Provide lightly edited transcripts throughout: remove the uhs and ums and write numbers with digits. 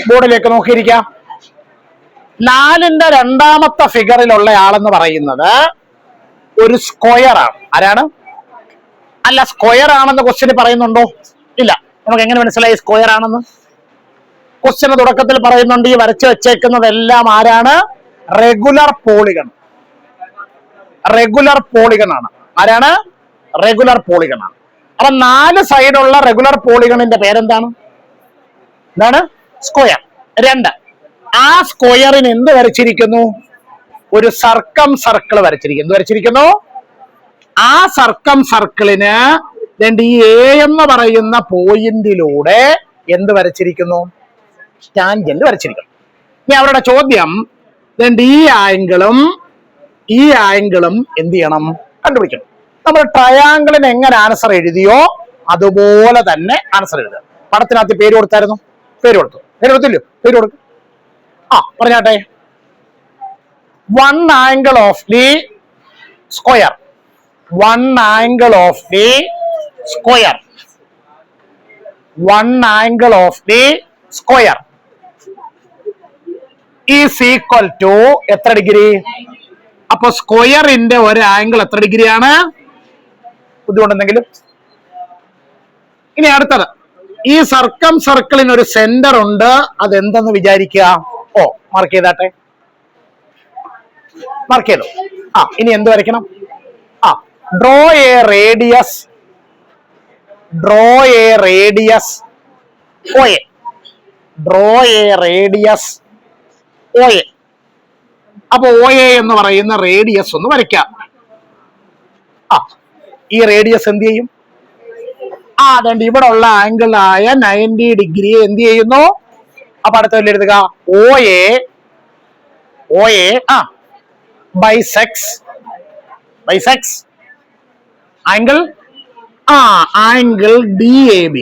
ബോർഡിലേക്ക് നോക്കിയിരിക്കാം. 4ന്റെ രണ്ടാമത്തെ ഫിഗറിലുള്ള ആളെന്ന് പറയുന്നത് ഒരു സ്ക്വയർ ആണ്. ആരാണ്? അല്ല, സ്ക്വയർ ആണെന്ന് ക്വസ്റ്റ്യൻ പറയുന്നുണ്ടോ? ഇല്ല. നമുക്ക് എങ്ങനെ മനസ്സിലായി സ്ക്വയർ ആണെന്ന്? ക്വസ്റ്റ്യന് തുടക്കത്തിൽ പറയുന്നുണ്ട് ഈ വരച്ചു വെച്ചേക്കുന്നതെല്ലാം ആരാണ്? Regular polygon. റെഗുലർ പോളിഗൺ ആണ്. ആരാണ്? റെഗുലർ പോളിഗൺ ആണ്. അപ്പൊ 4 സൈഡുള്ള റെഗുലർ പോളിഗണിന്റെ പേരെന്താണ്? എന്താണ്? സ്ക്വയർ. 2, ആ സ്ക്വയറിന് എന്ത് വരച്ചിരിക്കുന്നു? ഒരു സർക്കം സർക്കിൾ വരച്ചിരിക്കുന്നു. എന്ത് വരച്ചിരിക്കുന്നു? ആ സർക്കം സർക്കിളിന് ഈ എ എന്ന് പറയുന്ന പോയിന്റിലൂടെ എന്ത് വരച്ചിരിക്കുന്നു? ടാൻജന്റ് വരച്ചിരിക്കുന്നു. ഇനി അവരുടെ ചോദ്യം, ഈ ആംഗിളും ഈ ആംഗിളും എന്ത് ചെയ്യണം? കണ്ടുപിടിക്കണം. നമ്മൾ ട്രയാംഗിളിന് എങ്ങനെ ആൻസർ എഴുതിയോ അതുപോലെ തന്നെ ആൻസർ എഴുതുക. പടത്തിനകത്ത് പേര് കൊടുത്തായിരുന്നു? പേര് കൊടുത്തു. പേര് കൊടുത്തില്ലോ? പേര് കൊടുക്കും. പറഞ്ഞാട്ടെ. 1 angle of the square. 1 angle of the square. 1 angle of the square is equal to എത്ര ഡിഗ്രി? അപ്പൊ സ്ക്വയറിന്റെ ഒരു ആംഗിൾ എത്ര ഡിഗ്രിയാണ്? ബുദ്ധിമുട്ടെന്തെങ്കിലും? ഇനി അടുത്തത്, ഈ സർക്കം സർക്കിളിന് ഒരു സെന്റർ ഉണ്ട്. അതെന്തെന്ന് വിചാരിക്കുക? മാർക്ക് ചെയ്താട്ടെ. മാർക്ക് ചെയ്തു. ഇനി എന്ത് വരയ്ക്കണം? Draw A radius. Draw A radius OA. Draw A radius OA. അപ്പൊ OA എന്ന് പറയുന്ന റേഡിയസ് ഒന്ന് വരയ്ക്കാം. ഈ റേഡിയസ് എന്ത് ചെയ്യും? അതുകൊണ്ട് ഇവിടെ ഉള്ള ആംഗിൾ ആയ 90 ഡിഗ്രി എന്ത് ചെയ്യുന്നു? അപ്പൊ അടുത്ത എഴുതുക. OA bisects angle angle DAB.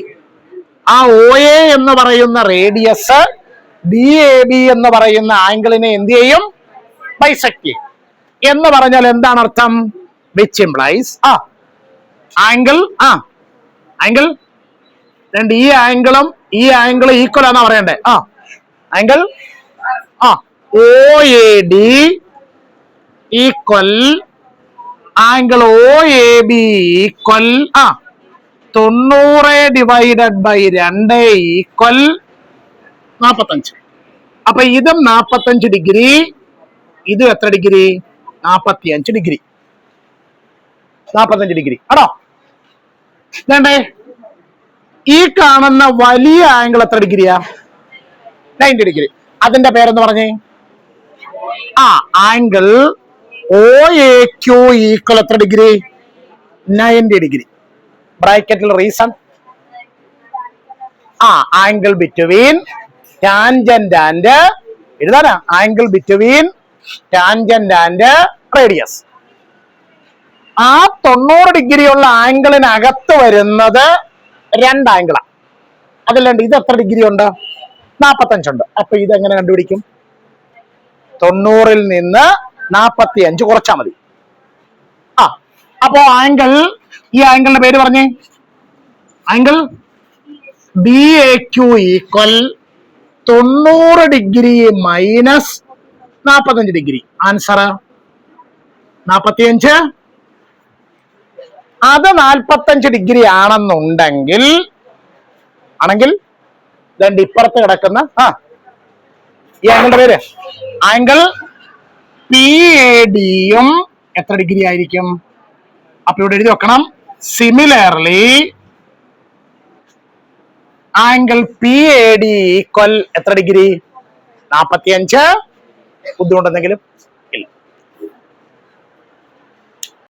ആ OA എന്ന് പറയുന്ന റേഡിയസ് DAB എന്ന് പറയുന്ന ആംഗിളിനെ എന്ത് ചെയ്യും? ബൈസെക്ട് ചെയ്യും. എന്ന് പറഞ്ഞാൽ എന്താണ് അർത്ഥം? വിച്ച് ഇംപ്ലൈസ് ആംഗിൾ ആംഗിൾ ഈ ആംഗിളും ഈ ആംഗിൾ ഈക്വൽ ആണെന്നാ പറയണ്ടേ? Angle OAD equal angle OAB equal 90 divided by 2 equal 45. അപ്പൊ ഇതും 45 ഡിഗ്രി, ഇതും എത്ര ഡിഗ്രി? 45 ഡിഗ്രി. 45 ഡിഗ്രി ആണോ? വേണ്ടേ? ഈ കാണുന്ന വലിയ ആംഗിൾ എത്ര ഡിഗ്രിയാ? 90 ഡിഗ്രി. അതിന്റെ പേരെന്ന് പറഞ്ഞേ? ആംഗിൾ OAQ ഈക്വൽ എത്ര ഡിഗ്രി? 90 ഡിഗ്രി. ബ്രാക്കറ്റിൽ reason angle between tangent and എഴുതാനാ. Angle between tangent and radius. ആ 90 ഡിഗ്രി ഉള്ള ആംഗിളിനകത്ത് വരുന്നത് 2 ആംഗിളാണ്. അതിലുണ്ട് ഇത് എത്ര ഡിഗ്രി ഉണ്ട്? 45 ഉണ്ട്. അപ്പൊ ഇതെങ്ങനെ കണ്ടുപിടിക്കും? 90-ൽ നിന്ന് 45 കുറച്ചാൽ മതി. അപ്പോ ആംഗിൾ, ഈ ആംഗിളിന്റെ പേര് പറഞ്ഞേ. Angle BAQ equal 90 degree minus 45 degree. Answer 45. അത് 45 ഡിഗ്രി ആണെങ്കിൽ ഇപ്പുറത്ത് കിടക്കുന്ന ഈ ആംഗിളിന്റെ പേര് ആംഗിൾ PADയും എത്ര ഡിഗ്രി ആയിരിക്കും? അപ്പൊ ഇവിടെ എഴുതി വെക്കണം. സിമിലർലി ആംഗിൾ PAD ഈക്വൽ എത്ര ഡിഗ്രി? 45. ബുദ്ധിമുട്ടെന്തെങ്കിലും?